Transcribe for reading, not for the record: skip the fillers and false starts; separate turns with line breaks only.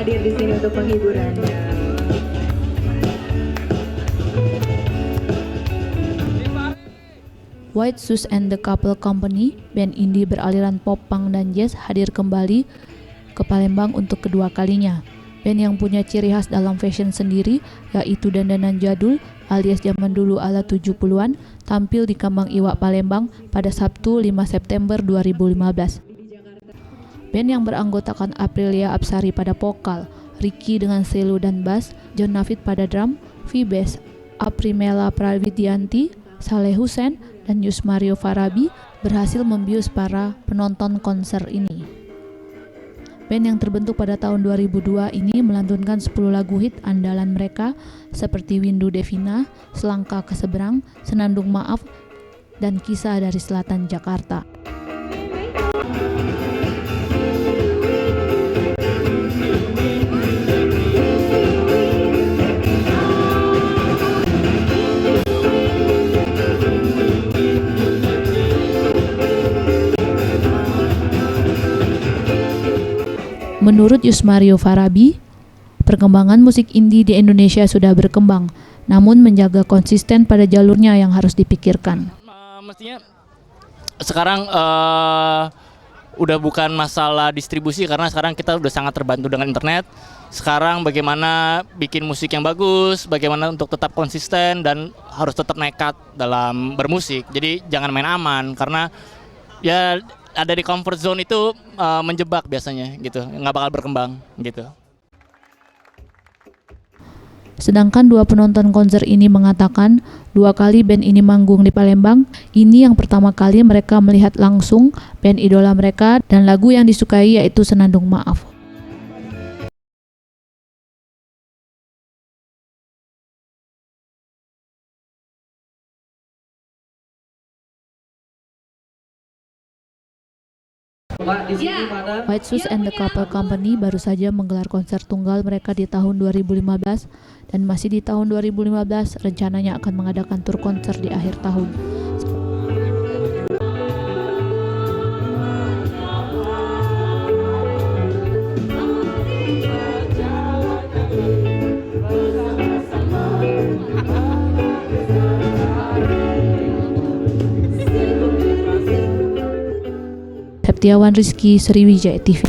hadir di sini untuk menghibur Anda.
White Shoes and the Couple Company, band indie beraliran pop, punk, dan jazz hadir kembali ke Palembang untuk kedua kalinya. Band yang punya ciri khas dalam fashion sendiri, yaitu dandanan jadul alias zaman dulu ala 70-an, tampil di Kembang Iwak Palembang pada Sabtu 5 September 2015. Band yang beranggotakan Aprilia Apsari pada vokal, Ricky dengan cello dan bass, John Nafit pada drum, V-Bass, Aprimela Prawidianti, Saleh Hussein, dan Yusmario Farabi berhasil membius para penonton konser ini. Band yang terbentuk pada tahun 2002 ini melantunkan 10 lagu hit andalan mereka seperti Windu Devina, Selangkah ke Seberang, Senandung Maaf, dan Kisah dari Selatan Jakarta. Menurut Yusmario Farabi, perkembangan musik indie di Indonesia sudah berkembang, namun menjaga konsisten pada jalurnya yang harus dipikirkan.
Mestinya sekarang udah bukan masalah distribusi, karena sekarang kita udah sangat terbantu dengan internet. Sekarang bagaimana bikin musik yang bagus, bagaimana untuk tetap konsisten dan harus tetap nekat dalam bermusik. Jadi jangan main aman, karena ya ada di comfort zone itu menjebak biasanya gitu, nggak bakal berkembang gitu.
Sedangkan dua penonton konser ini mengatakan 2 kali band ini manggung di Palembang. Ini yang pertama kali mereka melihat langsung band idola mereka dan lagu yang disukai yaitu Senandung Maaf. White Shoes and the Couple Company baru saja menggelar konser tunggal mereka di tahun 2015 dan masih di tahun 2015 rencananya akan mengadakan tur konser di akhir tahun. Septiawan Rizky, Sriwijaya TV.